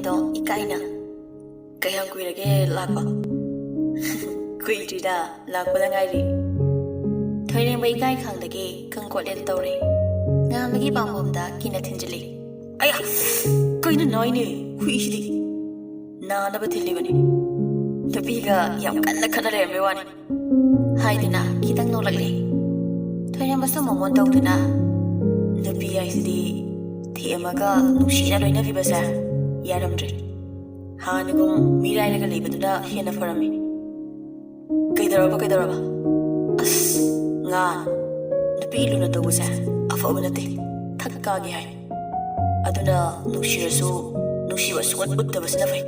ꯌꯦꯡꯕꯗꯣ ꯏꯀꯥꯏꯅ ꯀꯌꯥꯝ ꯀꯨꯏꯔꯒꯦ ꯂꯥꯛꯄ ꯀꯨꯏꯗ꯭ꯔꯤꯗ ꯂꯥꯛꯄꯗ ꯉꯥꯏꯔꯤ ꯊꯣꯏꯔꯦꯡꯕ ꯏꯀꯥꯏ ꯈꯪꯗꯒꯤ ꯀꯪꯀꯣꯠꯂꯦꯗ ꯇꯧꯔꯦ ꯉꯥꯟꯕꯒꯤ ꯄꯥꯝꯕꯣꯝꯗ ꯀꯤꯅ ꯊꯤꯟꯖꯤꯜꯂꯤ ꯑꯌꯥ ꯀꯩꯅꯣ ꯅꯥꯏꯅꯦ ꯍꯨꯏꯁꯤꯗꯤ ꯅꯥꯅꯕ ꯊꯤꯜꯂꯤꯕꯅꯤ ꯅꯨꯄꯤꯒ ꯌꯥꯝ ꯀꯟꯅ ꯈꯠꯅ ꯂꯩꯔꯝꯕꯩ ꯋꯥꯅꯤ ꯍꯥꯏꯗꯨꯅ ꯈꯤꯇꯪ ꯅꯣꯛꯂꯛꯂꯤ ꯊꯣꯏꯔꯦꯡꯕꯁꯨ ꯃꯣꯃꯣꯟ ꯇꯧꯗꯨꯅ ꯅꯨꯄꯤ ꯍꯥꯏꯁꯤꯗꯤ ꯊꯦꯝꯃꯒ ꯅꯨꯡꯁꯤꯅ ꯂꯣꯏꯅꯕꯤꯕꯁꯦ ꯌꯥꯔꯝꯗ꯭ꯔꯦ ꯍꯥꯟꯅꯒꯨꯝ ꯃꯤꯔꯥꯏꯔꯒ ꯂꯩꯕꯗꯨꯅ ꯍꯦꯟꯅ ꯐꯔꯝꯃꯤ ꯀꯩꯗꯧꯔꯕ ꯑꯁ ꯉꯥꯟ ꯅꯨꯄꯤ ꯂꯨꯅ ꯇꯧꯕꯁꯦ ꯑꯐꯕ ꯅꯠꯇꯦ ꯊꯛ ꯀꯥꯒꯦ ꯍꯥꯏ ꯑꯗꯨꯅ ꯅꯨꯡꯁꯤꯔꯁꯨ ꯅꯨꯡꯁꯤꯕ ꯁꯨꯡꯎꯠ ꯎꯠꯇꯕꯁꯤꯅ ꯐꯩ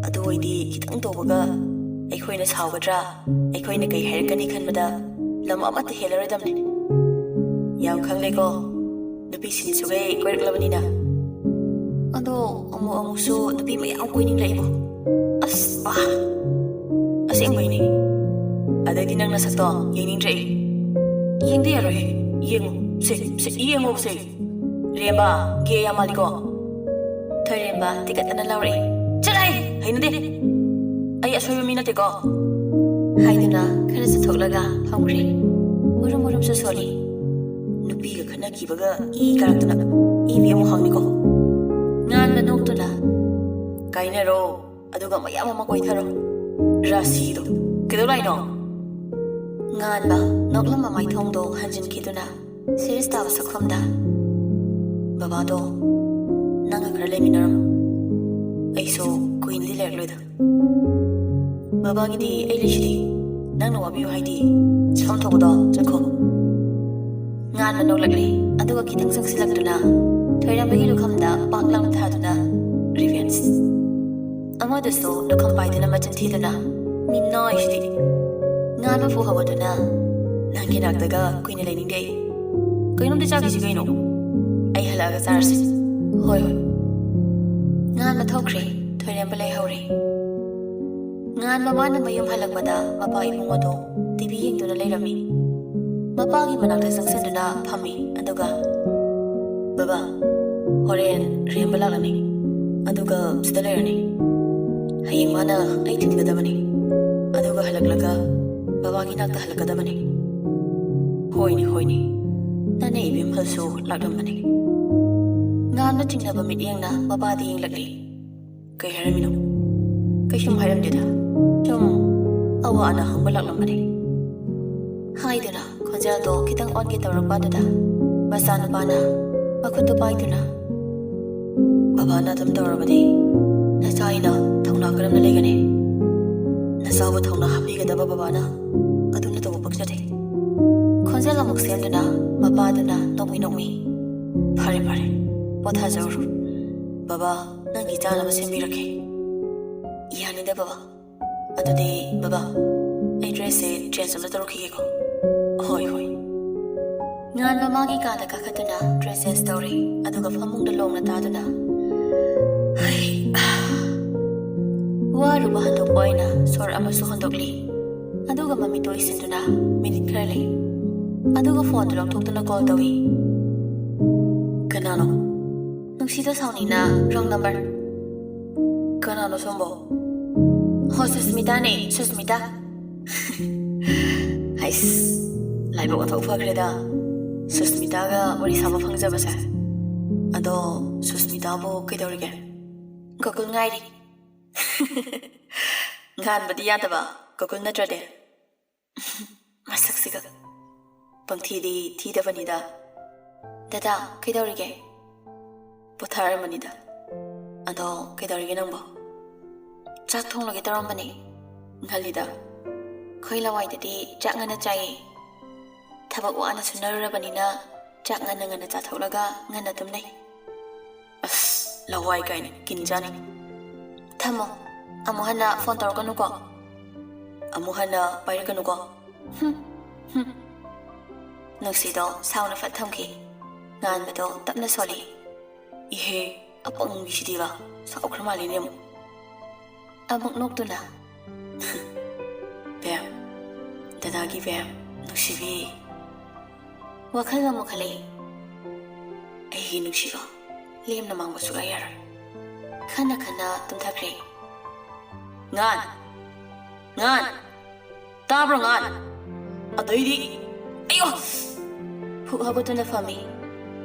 ꯑꯗꯨ ꯑꯣꯏꯗꯤ ꯈꯤꯇꯪ ꯇꯧꯕꯒ ꯑꯩꯈꯣꯏꯅ ꯁꯥꯎꯒꯗ꯭ꯔꯥ ꯑꯩꯈꯣꯏꯅ ꯀꯩ ꯍꯥꯏꯔꯛꯀꯅꯤ ꯈꯟꯕꯗ ꯂꯝ ꯑꯃꯠꯇ ꯍꯦꯜꯂꯔꯣꯏꯗꯕꯅꯤ ꯌꯥꯝ ꯈꯪꯂꯦꯀꯣ ꯅꯨꯄꯤ ꯁꯤꯟꯁꯨꯒꯩ ꯀꯣꯏꯔꯛꯂꯕꯅꯤꯅ ꯑꯗꯣ ꯑꯃꯨꯛꯁꯨ ꯅꯨꯄꯤ ꯃꯌꯥꯝ ꯀꯣꯏꯅꯤꯡꯂꯛꯏꯕꯣ ꯑꯁ ꯑꯁꯦꯡꯕꯩꯅꯤ ꯑꯗꯩꯗꯤ ꯅꯪ ꯅꯁꯛꯇꯣ ꯌꯦꯡꯅꯤꯡꯗ꯭ꯔꯦ ꯌꯦꯡꯗ ꯌꯥꯔꯣꯏ ꯌꯦꯡꯉꯨ ꯌꯦꯡꯉꯨꯁꯦ ꯔꯦꯝꯕ ꯒꯦ ꯌꯥꯝ ꯃꯥꯜꯂꯤꯀꯣ ꯊꯣꯏꯔꯦꯝꯕ ꯇꯤꯀꯠꯇꯅ ꯂꯥꯎꯔꯛꯏ ꯆꯠꯂꯍꯦ ꯍꯩꯅꯗꯦ ꯑꯩ ꯑꯁꯣꯏꯕ ꯃꯤ ꯅꯠꯇꯦꯀꯣ ꯍꯥꯏꯗꯨꯅ ꯈꯔ ꯆꯠꯊꯣꯛꯂꯒ ꯐꯝꯈ꯭ꯔꯦ ꯎꯔꯨꯝꯁꯨ ꯁꯣꯜꯂꯤ ꯅꯨꯄꯤꯒ ꯈꯠꯅꯈꯤꯕꯒ ꯏ ꯀꯥꯔꯛꯇꯅ ꯏꯕꯤ ꯑꯃꯨꯛ ꯍꯪꯅꯤꯀꯣ ꯉꯥꯟꯕ ꯅꯣꯛꯇꯨꯅ ꯀꯥꯏꯅꯔꯣ ꯑꯗꯨꯒ ꯃꯌꯥꯝ ꯑꯃ ꯀꯣꯏꯊꯔꯣ ꯔꯥꯁꯤꯗꯣ ꯀꯩꯗꯧ ꯂꯥꯛꯏꯅꯣ ꯉꯥꯟꯕ ꯅꯣꯛꯂꯝꯕ ꯃꯥꯏꯊꯣꯡꯗꯣ ꯍꯟꯖꯤꯟꯈꯤꯗꯨꯅ ꯁꯤꯔꯤꯁ ꯇꯥꯕ ꯁꯛꯐꯝꯗ ꯕꯕꯥꯗꯣ ꯅꯪꯒ ꯈꯔ ꯂꯩꯃꯤꯟꯅꯔꯝꯃꯨ ꯑꯩꯁꯨ ꯀꯨꯏꯅꯗꯤ ꯂꯩꯔꯛꯂꯣꯏꯗ ꯕꯕꯥꯒꯤꯗꯤ ꯑꯩ ꯂꯩꯁꯤꯗꯤ ꯅꯪꯅ ꯋꯥꯕꯤꯌꯨ ꯍꯥꯏꯗꯤ ꯆꯠꯐꯝ ꯊꯣꯛꯄꯗꯣ ꯆꯠꯈꯣ ꯉꯥꯟꯕ ꯅꯣꯛꯂꯛꯂꯤ ꯑꯗꯨꯒ ꯈꯤꯇꯪ ꯆꯪꯁꯤꯜꯂꯛꯇꯨꯅ ꯊꯣꯏꯔꯦꯝꯕꯒꯤ ꯂꯨꯈꯝꯗ ꯄꯥꯛ ꯂꯥꯎꯅ ꯊꯥꯗꯨꯅ ꯔꯤꯚꯦꯟꯁ ꯑꯃꯗꯨꯁꯨ ꯂꯨꯈꯝ ꯄꯥꯏꯗꯨꯅ ꯃꯆꯤꯟ ꯊꯤꯗꯨꯅ ꯃꯤꯅꯥꯏꯁꯤꯗꯤ ꯉꯥꯟꯕ ꯐꯨꯍꯧꯕꯗꯨꯅ ꯅꯪꯒꯤ ꯅꯥꯛꯇꯒ ꯀꯨꯏꯅ ꯂꯩꯅꯤꯡꯗꯦ ꯑꯩ ꯀꯩꯅꯣꯝꯗꯤ ꯆꯥꯈꯤꯁꯤ ꯀꯩꯅꯣ ꯑꯩ ꯍꯜꯂꯛꯑꯒ ꯆꯥꯔꯁꯤ ꯍꯣꯏ ꯉꯥꯟꯕ ꯊꯣꯛꯈ꯭ꯔꯦ ꯊꯣꯏꯔꯦꯝꯕ ꯂꯩꯍꯧꯔꯦ ꯉꯥꯟꯕ ꯃꯥꯅ ꯃꯌꯨꯝ ꯍꯜꯂꯛꯄꯗ ꯃꯄꯥ ꯏꯕꯨꯡ ꯑꯗꯣ ꯇꯤꯚꯤ ꯌꯦꯡꯗꯨꯅ ꯂꯩꯔꯝꯃꯤ ꯃꯄꯥꯒꯤ ꯃꯅꯥꯛꯇ ꯆꯪꯁꯤꯟꯗꯨꯅ ꯐꯝꯃꯤ ꯑꯗꯨꯒ ꯕꯕꯥ ꯍꯣꯔꯦꯟ ꯔꯦꯝꯕ ꯂꯥꯛꯂꯅꯤ ꯑꯗꯨꯒ ꯁꯤꯗ ꯂꯩꯔꯅꯤ ꯍꯌꯦꯡ ꯃꯥꯅ ꯑꯩ ꯊꯤꯟꯒꯗꯕꯅꯤ ꯑꯗꯨꯒ ꯍꯜꯂꯛꯂꯒ ꯕꯕꯥꯒꯤ ꯅꯥꯛꯇ ꯍꯜꯂꯛꯀꯗꯕꯅꯤ ꯍꯣꯏꯅꯦ ꯅꯅꯦ ꯏꯕꯦꯝꯐꯜꯁꯨ ꯂꯥꯛꯂꯝꯕꯅꯤ ꯉꯥꯟꯕ ꯆꯤꯡꯅꯕ ꯃꯤꯠꯌꯦꯡꯅ ꯃꯄꯥꯗ ꯌꯦꯡꯂꯛꯂꯤ ꯀꯩ ꯍꯥꯏꯔꯝꯃꯤꯅꯣ ꯀꯩꯁꯨꯝ ꯍꯥꯏꯔꯝꯗꯦꯗ ꯁꯨꯝ ꯑꯋꯥ ꯑꯅꯥ ꯍꯪꯕ ꯂꯥꯛꯂꯝꯕꯅꯤ ꯍꯥꯏꯗꯨꯅ ꯈꯣꯟꯖꯦꯜꯗꯣ ꯈꯤꯇꯪ ꯑꯣꯟꯒꯦ ꯇꯧꯔꯛꯄ ꯑꯗꯨꯗ ꯃꯆꯥꯅꯨꯄꯥꯅ ꯃꯈꯨꯠꯇꯨ ꯄꯥꯏꯗꯨꯅ ꯕꯕꯥꯅ ꯑꯗꯨꯝ ꯇꯧꯔꯕꯗꯤ ꯅꯆꯥꯏꯅ ꯊꯧꯅꯥ ꯀꯔꯝꯅ ꯂꯩꯒꯅꯤ ꯅꯆꯥꯕꯨ ꯊꯧꯅꯥ ꯍꯥꯞꯄꯤꯒꯗꯕ ꯕꯕꯥꯅ ꯑꯗꯨꯝꯅ ꯇꯧꯕ ꯄꯛꯆꯗꯦ ꯈꯣꯟꯖꯦꯜ ꯑꯃꯨꯛ ꯁꯦꯝꯗꯨꯅ ꯃꯄꯥꯗꯨꯅ ꯅꯣꯛꯃꯤ ꯐꯔꯦ ꯄꯣꯊꯥꯖꯔꯣ ꯕꯕꯥ ꯅꯪꯒꯤ ꯆꯥꯅꯕ ꯁꯦꯝꯕꯤꯔꯛꯀꯦ ꯌꯥꯅꯤꯗ ꯕꯕꯥ ꯑꯗꯨꯗꯤ ꯕꯕꯥ ꯑꯩ ꯗ꯭ꯔꯦꯁꯁꯦ ꯆꯦꯟꯖ ꯑꯃꯇ ꯇꯧꯔꯛꯈꯤꯒꯦꯀꯣ ꯍꯣꯏ ꯉꯥꯟꯕ ꯃꯥꯒꯤ ꯀꯥꯗ ꯀꯥꯈꯠꯇꯨꯅ ꯗ꯭ꯔꯦꯁ ꯆꯦꯟꯖ ꯇꯧꯔꯦ ꯑꯗꯨꯒ ꯐꯃꯨꯡꯗ ꯂꯣꯡꯅ ꯇꯥꯗꯨꯅ ꯋꯥꯔꯨꯕ ꯍꯟꯗꯣꯛꯄ ꯑꯣꯏꯅ ꯁꯣꯔ ꯑꯃꯁꯨ ꯍꯣꯟꯗꯣꯛꯂꯤ ꯑꯗꯨꯒ ꯃꯃꯤꯠꯇꯣ ꯏꯁꯤꯟꯗꯨꯅ ꯃꯤꯅꯤꯠ ꯈꯔ ꯂꯩ ꯑꯗꯨꯒ ꯐꯣꯟꯗꯨ ꯂꯧꯊꯣꯛꯇꯨꯅ ꯀꯣꯜ ꯇꯧꯏ ꯀꯅꯥꯅꯣ ꯅꯨꯡꯁꯤꯗ ꯁꯥꯎꯅꯤꯡꯅ ꯔꯣꯡ ꯅꯝꯕꯔ ꯀꯅꯥꯅꯣ ꯁꯣꯝꯕꯣ ꯍꯣ ꯁꯨꯁꯃꯤꯇꯥꯅꯦ ꯁꯨꯁꯃꯤꯇꯥ ꯍꯩꯁ ꯂꯥꯏꯕꯛ ꯑꯣꯟꯊꯣꯛ ꯐꯈ꯭ꯔꯦꯗ ꯁꯨꯁꯃꯤꯇꯥꯒ ꯋꯥꯔꯤ ꯁꯥꯕ ꯐꯪꯖꯕꯁꯦ ꯑꯗꯣ ꯁꯨꯁꯃꯤꯇꯥꯕꯨ ꯀꯩꯗꯧꯔꯤꯒꯦ ꯒꯣꯀꯨꯜ ꯉꯥꯏꯔꯤ ꯉꯥꯟꯕꯗꯤ ꯌꯥꯗꯕ ꯒꯣꯀꯨꯜ ꯅꯠꯇ꯭ꯔꯗꯤ ꯃꯁꯛꯁꯤꯒ ꯄꯪꯊꯤꯗꯤ ꯊꯤꯗꯕꯅꯤꯗ ꯗꯗꯥ ꯀꯩꯗꯧꯔꯤꯒꯦ ꯄꯣꯊꯥꯔꯝꯕꯅꯤꯗ ꯑꯗꯣ ꯀꯩꯗꯧꯔꯤꯒꯦ ꯅꯪꯕꯣ ꯆꯥꯛ ꯊꯣꯡꯂꯒꯦ ꯇꯧꯔꯝꯕꯅꯤ ꯉꯜꯂꯤꯗ ꯑꯩꯈꯣꯏ ꯂꯋꯥꯏꯗꯗꯤ ꯆꯥꯛ ꯉꯟꯅ ꯆꯥꯏꯌꯦ ꯊꯕꯛ ꯋꯥꯅ ꯁꯨꯅꯔꯨꯔꯕꯅꯤ나 ꯆꯥꯛ ꯉꯟꯅ ꯆꯥꯊꯣꯛꯂꯒ ꯉꯟꯅ ꯇꯨꯝꯅꯩ ꯑꯁ ꯂꯋꯥꯏ ꯀꯥꯏꯅ ꯀꯤꯟꯖꯥꯅꯤ ꯊꯝꯃꯣ ꯑꯃꯨꯛ ꯍꯟꯅ ꯐꯣꯟ ꯇꯧꯔꯛꯀꯅꯨꯀꯣ ꯑꯃꯨꯛ ꯍꯟꯅ ꯄꯥꯏꯔꯛꯀꯅꯨꯀꯣ ꯅꯨꯡꯁꯤꯗꯣ ꯁꯥꯎꯅ ꯐꯠ ꯊꯝꯈꯤ ꯉꯥꯟꯕꯗꯣ ꯇꯞꯅ ꯁꯣꯜꯂꯤ ꯏꯍꯦ ꯑꯄꯪꯕꯤꯁꯤꯗꯤꯕ ꯁꯥꯎꯈ꯭ꯔ ꯃꯥꯜꯂꯤꯅꯦ ꯑꯃꯨꯛ ꯅꯣꯛꯇꯨꯅ ꯕꯦꯝ ꯗꯗꯥꯒꯤ ꯕꯦꯝ ꯅꯨꯡꯁꯤꯕꯤ ꯋꯥꯈꯜ ꯑꯃꯨꯛ ꯈꯜꯂꯛꯏ ꯑꯩꯒꯤ ꯅꯨꯡꯁꯤꯕ ꯂꯦꯝꯅ ꯃꯥꯡꯕ ꯁꯨꯛꯌꯥ ꯌꯥꯔꯣꯏ khana khana tumthakre ngan ngan tabro ngan adoidi ayo hu habutuna fami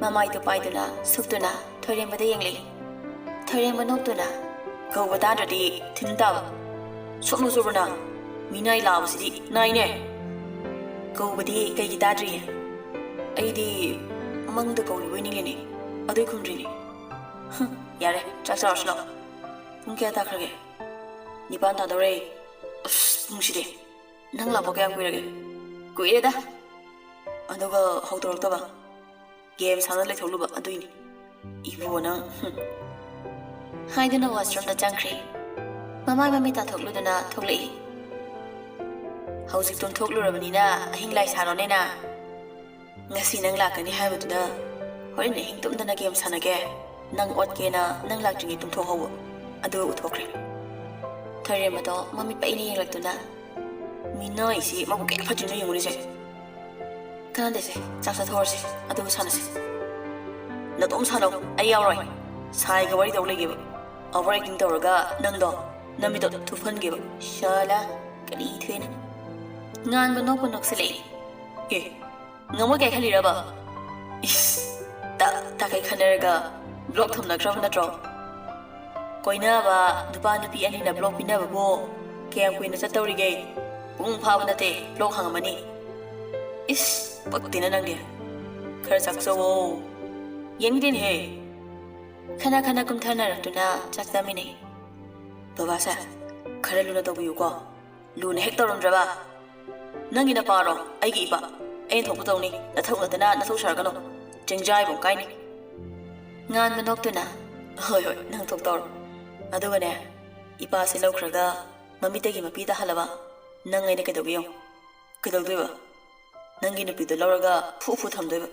mamai to paiduna suktuna thoirembada yengle thoiremba noktuna gawada dadi thindaw sokno sobrana minai lawsidi naine gawbadi kai gidadri aidi mangda gawri winilini adoi khumdrini yare chaksarslo mungkya takrage nipan ta dore mungshide nang la bokya kuirage kuireda aduga hawdortaba game sana le tholuba aduini ibu nang haiduna washroom da changkhre mamai mami ta thokluduna thoklei hauzik ton thokluраbanina ahing lai sanonena ngasi nang lakani haibuduna horin hing tumdana game sanage nang otkena nang lakjingi tum thohaw adu uthokre thoiremado mami paini yenglaktuna minai si mabu ke phajina yenguni se kan dese chaksa thorse adu sanase na tom sano ai yawroi sai ga wari dawlege overacting tawraga nangdo namido thufan ge shala kali thena ngan ba nok noksele e ngamo ke khali raba ta kai khanaraga block thamna kra natro koina ba dupa nupi ani na block pina ba bo kayam kuina sa tawri ge pung pha ba nate block hangamani is paktina nang dia khar sakso yengdin he khana khana kum thana ratuna chaktamini baba sa khara luna to buyu ko luna hek torom draba nangi na paro ai gi ba ai thok tawni na thok na na thok sar kano jengjai bo kai ni ngan manok tuna hoi hoi nang thok tor aduga ne ipa se laukhraga mami tegi mapi da halaba nang ai ne ke dogiyo ke dogdeba nangi nupi do lauraga phu phu thamdeba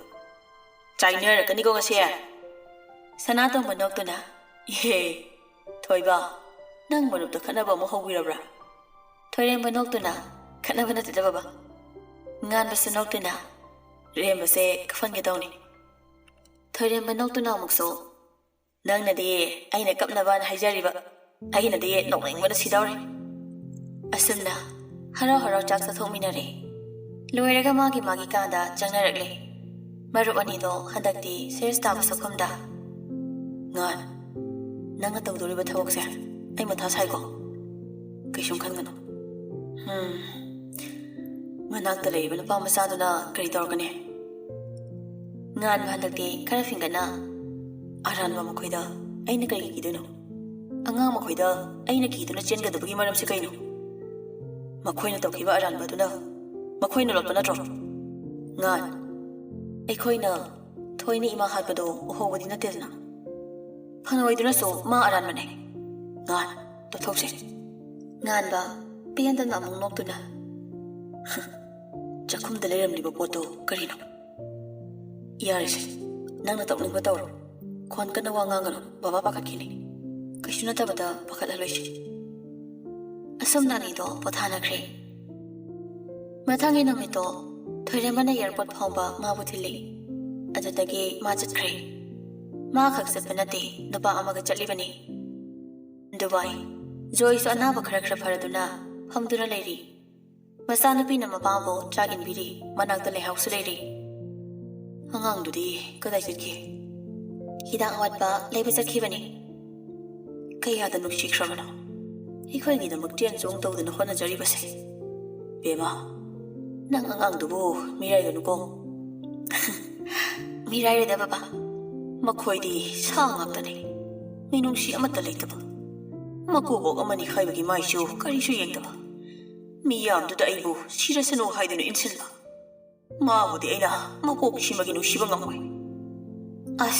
chainer kani ko ngase sanatong manok tuna ye thoiba nang manup to khana ba mo howirabra thoirem manok tuna khana bana te baba ngan ba sanok tuna rem ba se khfan ge dawni thoirem manok tuna mukso nang na de aina kapna ban haijari ba aina de nokling bana sidawre asumna haro haro chak sa thomina re loiraga magi magi kanda changnarakle marup ani do handakti sersta ba sokhomda ngan nanga tawdoriba thawakse ai matha sai ko kaisum khangano manakta leiba na pamasa duna kari torkane ngan handakti khara fingana aran ba makhoida aina kari kiduno anga makhoida aina kiduna chenga dabagi maram se kaino makhoina tawkiba aran ba duna makhoina lotpa natro ngan ai khoina thoini ima hatpado ohobadi natezna phanoiduna so ma aran mane ngan to thokse ngan ba pian dan amung noktuna chakhum daleram liba poto karino yarise nangna tokning ba tawro khon kana wa ngangaro baba pakakini kashuna tabada pakala loishi asam nani do pathana khre mathangi namito thoiremana airport phomba ma buthili adutagi ma chakre ma khak sapnate nupa amaga chalibani dubai joy so anaba khara khara pharaduna phamduna leiri masa nupi na mapabo chagin biri manakta le house leiri angang dudi kadai chikhi hidang watba lebe chakhibani kaya da nukshi khramana ikhoi gi da muktian chong tawduna hona jari base bema nang angang dubu mirai da nuko mirai da baba makhoi di sa ngaptani minung si amata leitaba makubok amani khaibagi maishu kari su yengdaba miyam du da aibu sirasano haidunu insinba maabudi aina makok shimagi nu shiba ngamoi as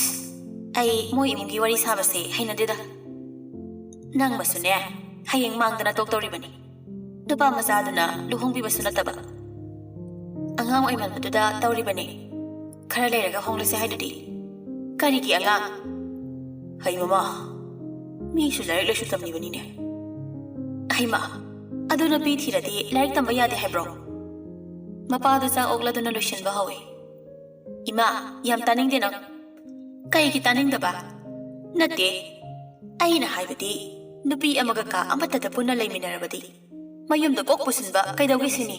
ai moi imungi wari sabase haina deda nang masune hayeng mangdana doktoribani dupa masaduna luhongbi basuna taba angang oi man batuda tawribani khara leiraga honglese haidudi kari ki angang hai mama mi su laik la su tamni bani ne ai ma aduna pi thiradi laik tamba yade haibro mapa da sa ogla duna lushin ba hawi ima yam taning de nak kai ki taning da ba nate ꯑꯩꯅ ꯍꯥꯏꯕꯗꯤ ꯅꯨꯄꯤ ꯑꯃꯒ ꯀꯥ ꯑꯃꯠꯇꯗ ꯄꯨꯟꯅ ꯂꯩꯃꯤꯟꯅꯔꯕꯗꯤ ꯃꯌꯨꯝꯗ ꯀꯣꯛ ꯄꯨꯁꯤꯟꯕ ꯀꯩꯗꯧꯒꯦ ꯁꯤꯅꯤ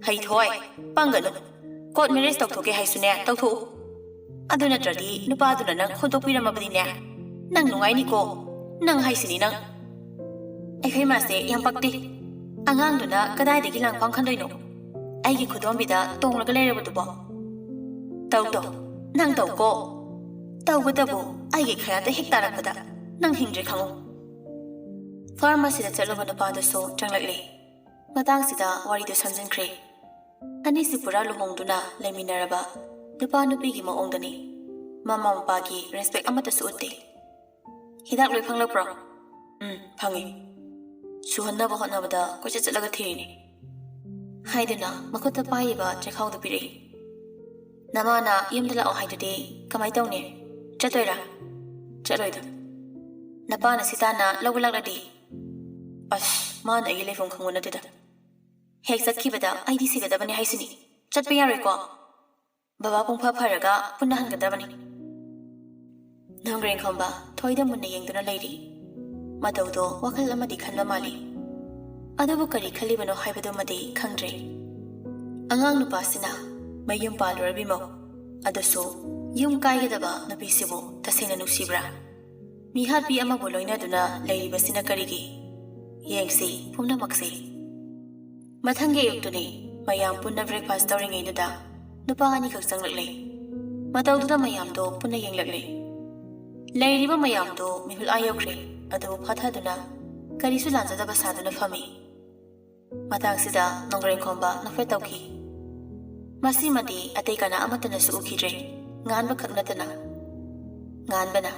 ꯍꯩꯊꯣꯏ ꯄꯪꯒꯅꯨ ꯀꯣꯔꯠ ꯃꯦꯔꯦꯖ ꯇꯧꯊꯣꯛꯀꯦ ꯍꯥꯏꯁꯨꯅꯦ ꯇꯧꯊꯣꯛꯎ ꯑꯗꯨ ꯅꯠꯇ꯭ꯔꯗꯤ ꯅꯨꯄꯥꯗꯨꯅ ꯅꯪ ꯍꯨꯟꯗꯣꯛꯄꯤꯔꯝꯃꯕꯗꯤꯅꯦ ꯅꯪ ꯅꯨꯡꯉꯥꯏꯅꯤꯀꯣ ꯅꯪ ꯍꯥꯏꯁꯤꯅꯤ ꯅꯪ ꯑꯩꯈꯣꯏ ꯃꯥꯁꯦ ꯌꯥꯝ ꯄꯛꯇꯦ ꯑꯉꯥꯡꯗꯨꯅ ꯀꯗꯥꯏꯗꯒꯤ ꯂꯥꯡꯐꯥꯡ ꯈꯟꯗꯣꯏꯅꯣ ꯑꯩꯒꯤ ꯈꯨꯗꯣꯝꯕꯤꯗ ꯇꯣꯡꯂꯒ ꯂꯩꯔꯕꯗꯨꯕꯣ ꯇꯧ ꯅꯪ ꯇꯧꯀꯣ ꯇꯧꯕꯇꯕꯨ ꯑꯩꯒꯤ ꯈꯌꯥꯇ ꯍꯦꯛ ꯇꯥꯔꯛꯄꯗ ꯅꯪ ꯍꯤꯡꯗ꯭ꯔꯦ ꯈꯪꯉꯨ ꯐꯥꯔꯃꯥꯁꯤꯗ ꯆꯠꯂꯨꯕ ꯅꯨꯄꯥꯗꯨꯁꯨ ꯆꯪꯂꯛꯂꯦ ꯃꯇꯥꯡꯁꯤꯗ ꯋꯥꯔꯤꯗꯨ ꯁꯝꯖꯤꯟꯈ꯭ꯔꯦ ꯑꯅꯤꯁꯤ ꯄꯨꯔꯥ ꯂꯨꯍꯣꯡꯗꯨꯅ ꯂꯩꯃꯤꯟꯅꯔꯕ ꯅꯨꯄꯥ ꯅꯨꯄꯤꯒꯤ ꯃꯑꯣꯡꯗꯅꯤ ꯃꯃꯥ ꯃꯄꯥꯒꯤ ꯔꯦꯁꯄꯦꯛ ꯑꯃꯠꯇꯁꯨ ꯎꯠꯇꯦ ꯍꯤꯗꯥꯛ ꯂꯣꯏ ꯐꯪꯂꯛꯄ꯭ꯔꯣ ꯐꯪꯉꯤ ꯁꯨꯍꯟꯅꯕ ꯍꯣꯠꯅꯕꯗ ꯀꯣꯏꯆꯠ ꯆꯠꯂꯒ ꯊꯤꯔꯤꯅꯤ ꯍꯥꯏꯗꯨꯅ ꯃꯈꯨꯠꯇ ꯄꯥꯏꯔꯤꯕ ꯆꯦꯈꯥꯎꯗꯨ ꯄꯤꯔꯛꯏ ꯅꯃꯥꯅ ꯌꯨꯝꯗ ꯂꯥꯛꯑꯣ ꯍꯥꯏꯗꯨꯗꯤ ꯀꯃꯥꯏ ꯇꯧꯅꯤ ꯆꯠꯇꯣꯏꯔꯥ ꯆꯠꯂꯣꯏꯗ ꯅꯄꯥꯅ ꯁꯤꯇꯥꯅ ꯂꯧꯕ ꯂꯥꯛꯂꯗꯤ ꯑꯁ ꯃꯥꯅ ꯑꯩꯒꯤ ꯂꯩꯐꯝ ꯈꯪꯕ ꯅꯠꯇꯦꯗ ꯍꯦꯛ ꯆꯠꯈꯤꯕꯗ ꯑꯩꯗꯤ ꯁꯤꯒꯗꯕꯅꯤ ꯍꯥꯏꯁꯤꯅꯤ ꯆꯠꯄ ꯌꯥꯔꯣꯏꯀꯣ ꯕꯕꯥ ꯄꯨꯡꯐ ꯐꯔꯒ ꯄꯨꯟꯅ ꯍꯟꯒꯗꯕꯅꯤ ꯅꯣꯡꯒ꯭ꯔꯦꯟ ꯈꯣꯝꯕ ꯊꯣꯏꯗ ꯃꯨꯟꯅ ꯌꯦꯡꯗꯨꯅ ꯂꯩꯔꯤ ꯃꯇꯧꯗꯣ ꯋꯥꯈꯜ ꯑꯃꯗꯤ ꯈꯟꯕ ꯃꯥꯜꯂꯤ ꯑꯗꯨꯕꯨ ꯀꯔꯤ ꯈꯜꯂꯤꯕꯅꯣ ꯍꯥꯏꯕꯗꯨꯃꯗꯤ ꯈꯪꯗ꯭ꯔꯦ ꯑꯉꯥꯡ ꯅꯨꯄꯥꯁꯤꯅ ꯃꯌꯨꯝ ꯄꯥꯜꯂꯨꯔꯕꯤꯃꯧ ꯑꯗꯨꯁꯨ ꯌꯨꯝ ꯀꯥꯏꯒꯗꯕ ꯅꯨꯄꯤꯁꯤꯕꯨ ꯇꯁꯦꯡꯅ ꯅꯨꯡꯁꯤꯕ꯭ꯔꯥ ꯃꯤꯍꯥꯠꯄꯤ ꯑꯃꯕꯨ ꯂꯣꯏꯅꯗꯨꯅ ꯂꯩꯔꯤꯕꯁꯤꯅ ꯀꯔꯤꯒꯤ ꯌꯦꯡꯁꯤ ꯄꯨꯝꯅꯃꯛꯁꯤ ꯃꯊꯪꯒꯤ ꯑꯌꯨꯛꯇꯨꯅꯤ ꯃꯌꯥꯝ ꯄꯨꯟꯅ ꯕ꯭ꯔꯦꯛꯐꯥꯁ ꯇꯧꯔꯤꯉꯩꯗꯨꯗ ꯅꯨꯄꯥ ꯑꯅꯤꯈꯛ ꯆꯪꯂꯛꯂꯦ ꯃꯇꯧꯗꯨꯗ ꯃꯌꯥꯝꯗꯣ ꯄꯨꯟꯅ ꯌꯦꯡꯂꯛꯂꯦ ꯂꯩꯔꯤꯕ ꯃꯌꯥꯝꯗꯣ ꯃꯤꯍꯨꯜ ꯌꯧꯈ꯭ꯔꯦ ꯑꯗꯨꯕꯨ ꯐꯥꯊꯗꯨꯅ ꯀꯔꯤꯁꯨ ꯂꯥꯟꯖꯗꯕ ꯁꯥꯗꯨꯅ ꯐꯝꯃꯤ ꯃꯇꯥꯡꯁꯤꯗ ꯅꯣꯡꯒ꯭ꯔꯦꯟ ꯈꯣꯝꯕ ꯅꯣꯛꯐꯦꯠ ꯇꯧꯈꯤ ꯃꯁꯤꯃꯗꯤ ꯑꯇꯩ ꯀꯅꯥ ꯑꯃꯠꯇꯅꯁꯨ ꯎꯈꯤꯗ꯭ꯔꯦ ꯉꯥꯟꯕ ꯈꯛ ꯅꯠꯇꯅ ꯉꯥꯟꯕꯅ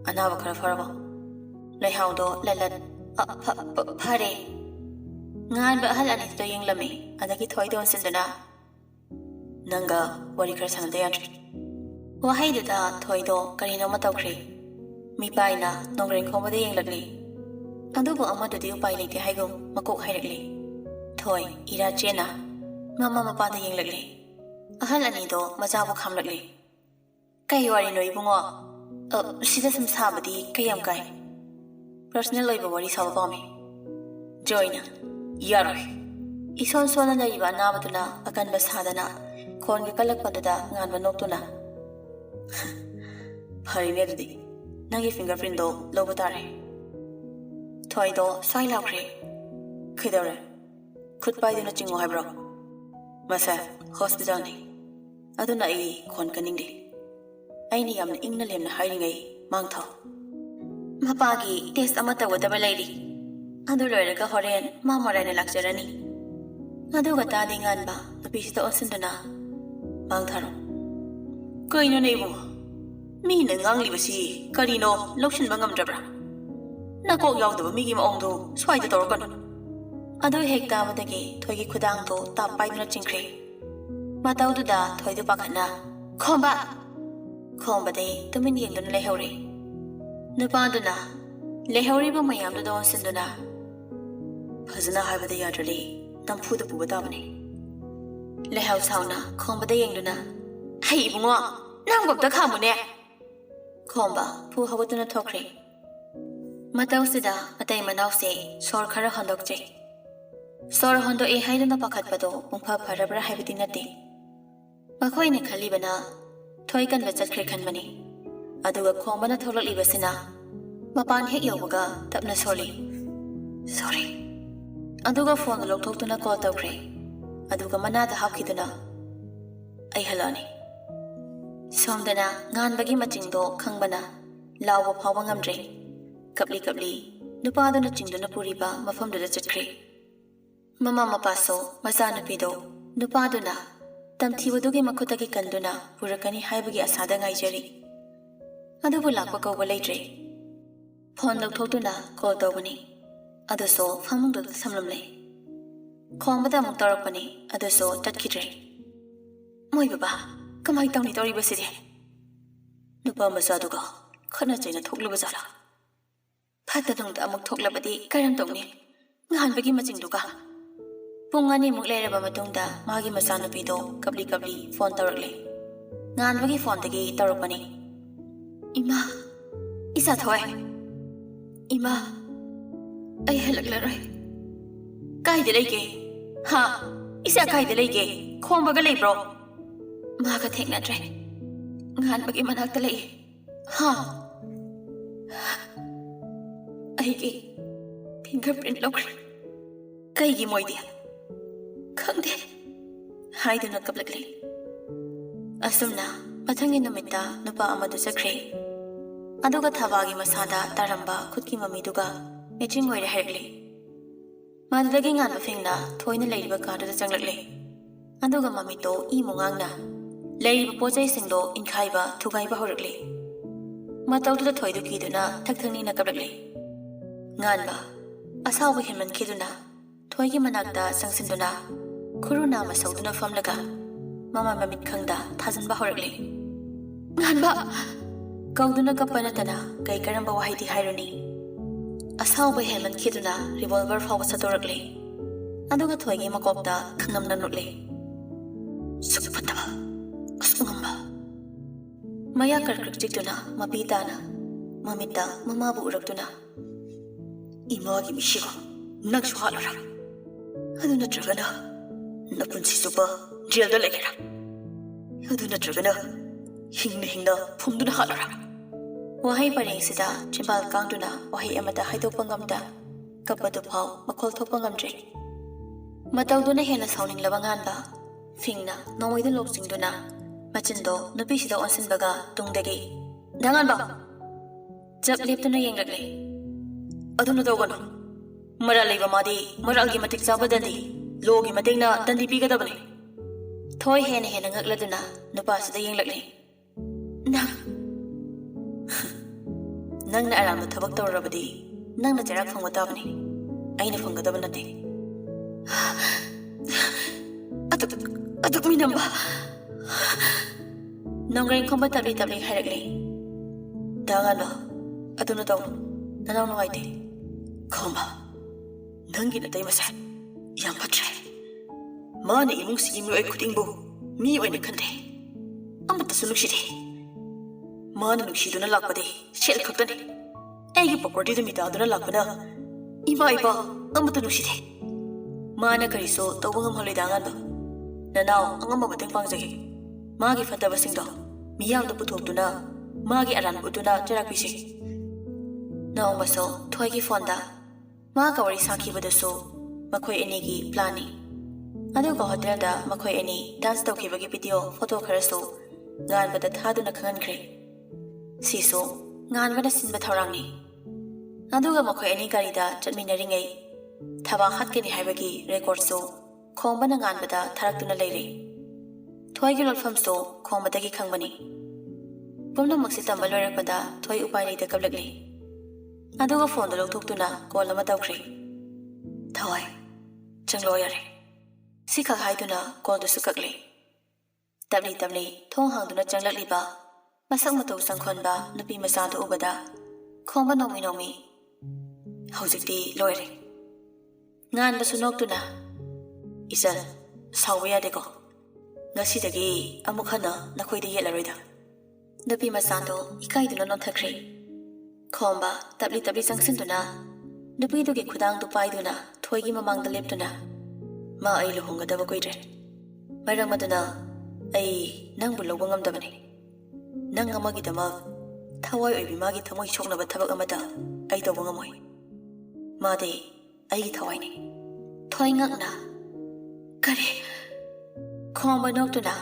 ꯑꯅꯥꯕ ꯈꯔ ꯐꯔꯕꯣ ꯂꯩꯍꯥꯎꯗꯣ ꯂꯂꯠ ꯐꯔꯦ ꯉꯥꯟꯕ ꯑꯍꯜ ꯑꯅꯤꯗꯨꯗ ꯌꯦꯡꯂꯝꯃꯤ ꯑꯗꯒꯤ ꯊꯣꯏꯗ ꯑꯣꯟꯁꯤꯟꯗꯨꯅ ꯅꯪꯒ ꯋꯥꯔꯤ ꯈꯔ ꯁꯥꯟꯅꯗ ꯌꯥꯗ꯭ꯔꯤ ꯋꯥꯍꯩꯗꯨꯗ ꯊꯣꯏꯗꯣ ꯀꯔꯤꯅꯣꯃ ꯇꯧꯈ꯭ꯔꯦ ꯃꯤꯄꯥꯏꯅ ꯅꯣꯡꯒ꯭ꯔꯦꯟ ꯈꯣꯝꯕꯗ ꯌꯦꯡꯂꯛꯂꯤ ꯑꯗꯨꯕꯨ ꯑꯃꯗꯨꯗꯤ ꯎꯄꯥꯏ ꯂꯩꯇꯦ ꯍꯥꯏꯒꯨꯝ ꯃꯀꯣꯛ ꯍꯥꯏꯔꯛꯂꯤ ꯊꯣꯏ ꯏꯔꯥ ꯆꯦꯅ ꯃꯃꯥ ꯃꯄꯥꯗ ꯌꯦꯡꯂꯛꯂꯤ ꯑꯍꯜ ꯑꯅꯤꯗꯣ ꯃꯆꯥꯕꯨ ꯈꯥꯝꯂꯛꯂꯤ ꯀꯩ ꯋꯥꯔꯤꯅꯣ ꯏꯕꯨꯡꯉꯣ ꯁꯤꯗ ꯁꯨꯝ ꯁꯥꯕꯗꯤ ꯀꯩ ꯌꯥꯝ ꯀꯥꯏ ꯄꯔꯁꯅꯦꯜ ꯑꯣꯏꯕ ꯋꯥꯔꯤ ꯁꯥꯕ ꯄꯥꯝꯃꯤ ꯖꯣꯏꯅ ꯌꯥꯔꯣꯏ ꯏꯁꯣꯟ ꯁꯣꯟꯅ ꯂꯩꯔꯤꯕ ꯑꯅꯥꯕꯗꯨꯅ ꯑꯀꯟꯕ ꯁꯥꯗꯅ ꯈꯣꯟꯒ ꯀꯜꯂꯛꯄꯗꯨꯗ ꯉꯥꯟꯕ ꯅꯣꯛꯇꯨꯅ ꯐꯔꯦꯅꯦ ꯑꯗꯨꯗꯤ ꯅꯪꯒꯤ ꯐꯤꯡꯒꯔꯄ꯭ꯔꯤꯟꯗꯣ ꯂꯧꯕ ꯇꯥꯔꯦ ꯊꯣꯏꯗꯣ ꯁ꯭ꯋꯥꯏ ꯂꯥꯎꯈ꯭ꯔꯦ ꯀꯩꯗꯧꯔꯦ ꯈꯨꯠ ꯄꯥꯏꯗꯨꯅ ꯆꯤꯡꯉꯣ ꯍꯥꯏꯕ꯭ꯔꯣ ꯃꯁꯦ ꯍꯣꯁꯄꯤꯇꯥꯜꯅꯤ ꯑꯗꯨꯅ ꯑꯩ ꯈꯣꯟ ꯀꯟꯅꯤꯡꯗꯦ ꯑꯩꯅ ꯌꯥꯝꯅ ꯏꯪꯅ ꯂꯦꯝꯅ ꯍꯥꯏꯔꯤꯉꯩ ꯃꯥꯡꯊꯧ ꯃꯄꯥꯒꯤ ꯇꯦꯁ ꯑꯃ ꯇꯧꯒꯗꯕ ꯂꯩꯔꯤ ꯑꯗꯨ ꯂꯣꯏꯔꯒ ꯍꯣꯔꯦꯟ ꯃꯥ ꯃꯔꯥꯏꯅ ꯂꯥꯛꯆꯔꯅꯤ ꯑꯗꯨꯒ ꯇꯥꯗꯤ ꯉꯥꯟꯕ ꯅꯨꯄꯤꯁꯤꯗ ꯑꯣꯟꯁꯤꯟꯗꯨꯅ ꯃꯥꯡꯊꯔꯣ ꯀꯩꯅꯣꯅꯦ ꯏꯕꯨꯡꯉꯣ ꯃꯤꯅ ꯉꯥꯡꯂꯤꯕꯁꯤ ꯀꯔꯤꯅꯣ ꯂꯧꯁꯤꯟꯕ ꯉꯝꯗ꯭ꯔꯕ꯭ꯔꯥ ꯅꯀꯣꯛ ꯌꯥꯎꯗꯕ ꯃꯤꯒꯤ ꯃꯑꯣꯡꯗꯣ ꯁ꯭ꯋꯥꯏꯗ ꯇꯧꯔꯛꯀꯅꯨ ꯑꯗꯨ ꯍꯦꯛ ꯇꯥꯕꯗꯒꯤ ꯊꯣꯏꯒꯤ ꯈꯨꯗꯥꯡꯗꯣ ꯇꯥꯞ ꯄꯥꯏꯗꯨꯅ ꯆꯤꯡꯈ꯭ꯔꯦ ꯃꯇꯧꯗꯨꯗ ꯊꯣꯏꯗꯨ ꯄꯥꯈꯠꯅ ꯈꯣꯝꯕ ꯈꯣꯝꯕꯗꯤ ꯇꯨꯃꯤꯟ ꯌꯦꯡꯗꯨꯅ ꯂꯩꯍꯧꯔꯦ ꯅꯨꯄꯥꯗꯨꯅ ꯂꯩꯍꯧꯔꯤꯕ ꯃꯌꯥꯝꯗꯨꯗ ꯑꯣꯟꯁꯤꯟꯗꯨꯅ ꯐꯖꯅ ꯍꯥꯏꯕꯗ ꯌꯥꯗ꯭ꯔꯗꯤ ꯅꯝꯐꯨꯗ ꯄꯨꯕ ꯇꯥꯕꯅꯤ ꯂꯩꯍꯧ ꯁꯥꯎꯅ ꯈꯣꯝꯕꯗ ꯌꯦꯡꯗꯨꯅ ꯍꯩ ꯏꯕꯨꯡꯉꯣ ꯅꯪꯕꯨ ꯑꯝꯇ ꯈꯥꯝꯃꯨꯅꯦ ꯈꯣꯝꯕ ꯐꯨ ꯍꯧꯒꯠꯇꯨꯅ ꯊꯣꯛꯈ꯭ꯔꯦ ꯃꯇꯧꯁꯤꯗ ꯃꯇꯩ ꯃꯅꯥꯎꯁꯦ ꯁꯣꯔ ꯈꯔ ꯍꯣꯟꯗꯣꯛꯆꯩ ꯁꯣꯔ ꯍꯣꯟꯗꯣꯛꯑꯦ ꯍꯥꯏꯗꯨꯅ ꯄꯥꯈꯠꯄꯗꯣ ꯄꯨꯡꯐ ꯐꯔꯕ꯭ꯔꯥ ꯍꯥꯏꯕꯗꯤ ꯅꯠꯇꯦ ꯃꯈꯣꯏꯅ ꯈꯜꯂꯤꯕꯅ ꯊꯣꯏ ꯀꯟꯕ ꯆꯠꯈ꯭ꯔꯦ ꯈꯟꯕꯅꯤ ꯑꯗꯨꯒ ꯈꯣꯝꯕꯅ ꯊꯣꯛꯂꯛꯂꯤꯕꯁꯤꯅ ꯃꯄꯥꯟ ꯍꯦꯛ ꯌꯧꯕꯒ ꯇꯞꯅ ꯁꯣꯜꯂꯤ ꯁꯣꯔꯤ ꯑꯗꯨꯒ ꯐꯣꯟꯗꯨ ꯂꯧꯊꯣꯛꯇꯨꯅ ꯀꯣꯜ ꯇꯧꯈ꯭ꯔꯦ ꯑꯗꯨꯒ ꯃꯅꯥꯗ ꯍꯥꯞꯈꯤꯗꯨꯅ ꯑꯩ ꯍꯜꯂꯛꯑꯅꯤ ꯁꯣꯝꯗꯅ ꯉꯥꯟꯕꯒꯤ ꯃꯆꯤꯡꯗꯣ ꯈꯪꯕꯅ ꯂꯥꯎꯕ ꯐꯥꯎꯕ ꯉꯝꯗ꯭ꯔꯦ ꯀꯞꯂꯤ ꯀꯞꯂꯤ ꯅꯨꯄꯥꯗꯨꯅ ꯆꯤꯡꯗꯨꯅ ꯄꯨꯔꯤꯕ ꯃꯐꯝꯗꯨꯗ ꯆꯠꯈ꯭ꯔꯦ ꯃꯃꯥ ꯃꯄꯥꯁꯨ ꯃꯆꯥꯅꯨꯄꯤꯗꯣ ꯅꯨꯄꯥꯗꯨꯅ ꯇꯝꯊꯤꯕꯗꯨꯒꯤ ꯃꯈꯨꯠꯇꯒꯤ ꯀꯟꯗꯨꯅ ꯄꯨꯔꯛꯀꯅꯤ ꯍꯥꯏꯕꯒꯤ ꯑꯁꯥꯗ ꯉꯥꯏꯖꯔꯤ ꯑꯗꯨꯕꯨ ꯂꯥꯛꯄ ꯀꯧꯕ ꯂꯩꯇ꯭ꯔꯦ ꯐꯣꯟ ꯂꯧꯊꯣꯛꯇꯨꯅ ꯀꯣꯜ ꯇꯧꯕꯅꯤ ꯑꯗꯨꯁꯨ ꯐꯃꯨꯡꯗꯨꯗ ꯊꯝꯂꯝꯂꯦ ꯈꯣꯝꯕꯗ ꯑꯃꯨꯛ ꯇꯧꯔꯛꯄꯅꯤ ꯑꯗꯨꯁꯨ ꯇꯠꯈꯤꯗ꯭ꯔꯦ ꯃꯣꯏ ꯕꯕꯥ ꯀꯃꯥꯏ ꯇꯧꯅꯤ ꯇꯧꯔꯤꯕꯁꯤꯗꯤ ꯅꯨꯄꯥ ꯃꯆꯥꯗꯨꯒ ꯈꯠꯅ ꯆꯩꯅ ꯊꯣꯛꯂꯕ ꯖꯥꯠꯂꯥ ꯐꯠꯇ ꯅꯨꯡꯗ ꯑꯃꯨꯛ ꯊꯣꯛꯂꯕꯗꯤ ꯀꯔꯝ ꯇꯧꯅꯤ ꯉꯥꯟꯕꯒꯤ ꯃꯆꯤꯡꯗꯨꯒ ꯄꯨꯡ ꯑꯅꯤꯃꯨꯛ ꯂꯩꯔꯕ ꯃꯇꯨꯡꯗ ꯃꯥꯒꯤ ꯃꯆꯥꯅꯨꯄꯤꯗꯣ ꯀꯞꯂꯤ ꯀꯞꯂꯤ ꯐꯣꯟ ꯇꯧꯔꯛꯂꯦ ꯉꯥꯟꯕꯒꯤ ꯐꯣꯟꯗꯒꯤ ꯇꯧꯔꯛꯄꯅꯤ ꯏꯃꯥ Isa Thoi. Ima. Ay halaglaray. Kahit dilay Ha? Isa kahit dilay Kung bagalay bro. Makakatek na dre. Ngan mag-imanak talay. Ha? Ay fingerprint lokri. Kay moy diya. Kangde. Hay do nagkaplaglay. Asum na, mathangin namita nupa amadu sakre. Aduga thabagi masada taramba khudki mamiduga meching oire hargle. Madagi ngan mafingna thoina leiba kadu da changlakle. Aduga mamito I mungangna leiba pojai singdo inkhaiba thugaiba horakle. Matawdu da thoidu kiduna thakthangni na kablakle. Nganba asawu hinman kiduna thoigi manakta sangsinduna kuruna masawduna famlaga mama mamit khangda thazanba horakle. Nganba Kauduna kapanatana kay karamba wahidi haironi. Asaw ba helman kiduna revolver fawa sa torakle. Aduga thoigi makopta khangnam na nutle. Sukpataba. Asungamba. Maya karkrikjikduna mapitana. Mamita mamabu urakduna. Imawagi mishigo nagsu halora. Aduna tragana. Napunsi suba jailda legera. Aduna tragana. Hingna phumduna halora. Wahai pareng sida chimbal kangduna wahai amata haidokpa ngamda kapadu phau makhol thokpa ngamdre. Matawduna hena sauning labanganba fingna nomoida loksingduna machindo nupi sida onsinbaga tungdagi danganba jab leptuna yenglakle. Aduna dogano maral leiba madi maralgi matik chabadandi logi matekna dandi pigadabane. Thoi hena ngakladuna nupa sida yenglakle. Nang na aram thabak tawrabadi nang na jarak phangwa tabani aina phanggadaba nate atuk minamba nangring khomba tabli harakle dangano aduna taw nanaw nuwaite khomba nangi na tay masa yam patre mani imung si mi ay kutingbo mi oina khande amata sulukside Mana nukshidu na lakpade shell khakdani. Aigi property da mitaduna lakpada. Iba amata nukside. Mana kariso tawbangam holidangan do. Nanaw ang amma mateng pangjagi. Magi fataba singdo. Miyang da puthokduna magi aran utuna jarakpisi. Naong baso thoigi fonda. Ma kawari sakhibadaso makhoi enigi plani. Aduga hotel da makhoi eni dance tawkhibagi video photo kharaso ngan bada thaduna khangankre. Siso ngan bada sinba thorangni aduga makhoi ani garida chatminaringai thaba hatkeni haibagi record so khombana ngan bada tharaktuna leire thoigi lolfam so khombadagi khangbani pumna maksi tamalorakpada thoi upai leida kablakle aduga phone da loktoktuna call ama tawkhre thawai changlo yare sikha haiduna call du sukakle tabli thong hangduna changlakliba Masak matau sangkhonba nupi masado ubada khomba nomi hojikti loire ngan basu noktuna isal sawya deko ngasidagi amukhana nakhoide yelaroida nupi masado ikaiduna nonthakre khomba tabli sangsinduna nupi dugi khudang du paiduna thoigi mamangda leptuna ma ai luhungadaba koidre maramaduna ai nangbu lobang ngamdabani Nang amagi damak thawai oibi magi thamoi choknaba thabak amata ai tawba ngamoi made ai thawai ni thoi ngakna kare khomba noktuna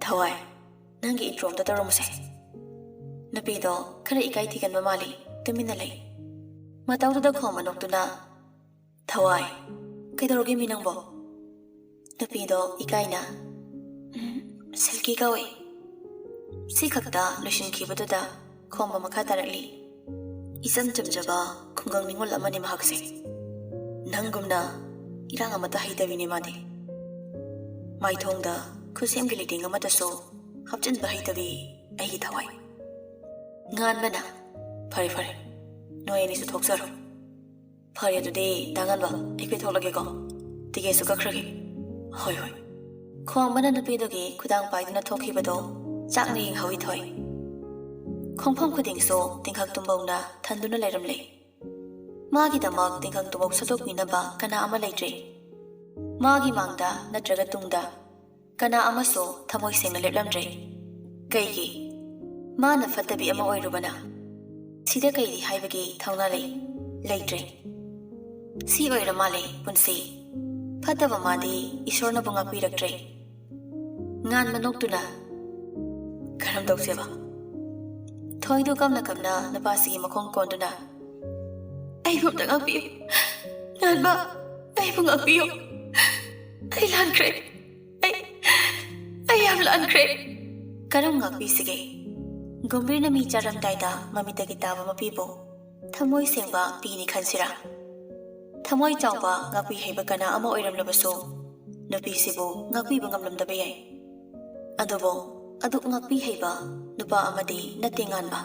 thawai nangi introm ta taromse napi do khare ikai thigan mamali tumina lei matawdu da khomba noktuna thawai kaidorogi minangbo napi do ikaina silki kawe Si khakta lushin kibatuda khomba makha tarakli isam jamjaba khungang ningol amani mahakse nangumna irang amata haidabini made mai thongda khusem gi liting amata so hapchin ba haidabi ai thawai ngan bana fare noi ni su thoksaro fare today dangan ba ikwe tholage ko tige su kakrage hoi khomba na napi dogi khudang paiduna thokhibado Chakni hawi thoi ꯈꯣꯡꯐꯝ ꯈꯨꯗꯤꯡꯁꯨ ꯇꯤꯡꯈꯪ ꯇꯨꯝꯕꯧꯅ ꯊꯟꯗꯨꯅ ꯂꯩꯔꯝꯂꯦ ꯃꯥꯒꯤꯗꯃꯛ ꯇꯤꯡꯈꯪ ꯇꯨꯝꯕꯧ ꯁꯠꯇꯣꯛꯄꯤꯅꯕ ꯀꯅꯥ ꯑꯃ ꯂꯩꯇ꯭ꯔꯦ ꯃꯥꯒꯤ ꯃꯥꯡꯗ ꯅꯠꯇ꯭ꯔꯒ ꯇꯨꯡꯗ ꯀꯅꯥ ꯑꯃꯁꯨ ꯊꯃꯣꯏ ꯁꯦꯡꯅ ꯂꯦꯞꯂꯝꯗ꯭ꯔꯦ ꯀꯩꯒꯤ ꯃꯥꯅ ꯐꯠꯇꯕꯤ ꯑꯃ ꯑꯣꯏꯔꯨꯕꯅ ꯁꯤꯗ ꯀꯩꯗꯤ ꯍꯥꯏꯕꯒꯤ ꯊꯧꯅꯥ ꯂꯩꯇ꯭ꯔꯦ ꯁꯤ ꯑꯣꯏꯔ ꯃꯥꯜꯂꯦ ꯄꯨꯟꯁꯤ ꯐꯠꯇꯕ ꯃꯥꯗꯤ ꯏꯁꯣꯔꯅꯕꯨ ꯉꯥꯛꯄꯤꯔꯛꯇ꯭ꯔꯦ ꯉꯥꯟꯕ ꯅꯣꯛꯇꯨꯅ ꯀꯔꯝ ꯇꯧꯁꯦꯕ ꯊꯣꯏꯗꯨ ꯀꯞꯅ ꯀꯞꯅ ꯅꯨꯄꯥꯁꯤꯒꯤ ꯃꯈꯣꯡ ꯀꯣꯟꯗꯨꯅ ꯑꯩꯕꯨ ꯑꯝꯇ ꯉꯥꯛꯄꯤꯌꯨ ꯉꯥꯟꯕ ꯑꯩꯕꯨ ꯉꯥꯛꯄꯤꯌꯨ ꯑꯩ ꯂꯥꯟꯈ꯭ꯔꯦ ꯑꯩ ꯌꯥꯝ ꯂꯥꯟꯈ꯭ꯔꯦ ꯀꯔꯝ ꯉꯥꯛꯄꯤꯁꯤꯒꯦ ꯒꯣꯝꯕꯤꯔꯅ ꯃꯤ ꯆꯥꯔꯝꯗꯥꯏꯗ ꯃꯃꯤꯠꯇꯒꯤ ꯇꯥꯕ ꯃꯄꯤꯕꯨ ꯊꯃꯣꯏ ꯁꯦꯡꯕ ꯄꯤꯅꯤ ꯈꯟꯁꯤꯔꯥ ꯊꯃꯣꯏ ꯆꯥꯎꯕ ꯉꯥꯛꯄꯤ ꯍꯩꯕ ꯀꯅꯥ ꯑꯃ ꯑꯣꯏꯔꯝꯂꯕꯁꯨ ꯅꯨꯄꯤꯁꯤꯕꯨ ꯉꯥꯛꯄꯤꯕ ꯉꯝꯂꯝꯗꯕ ꯌꯥꯏ ꯑꯗꯨꯕꯨ ꯑꯗꯨꯛ ꯉꯥꯛꯄꯤ ꯍꯩꯕ ꯅꯨꯄꯥ ꯑꯃꯗꯤ ꯅꯠꯇꯦ ꯉꯥꯟꯕ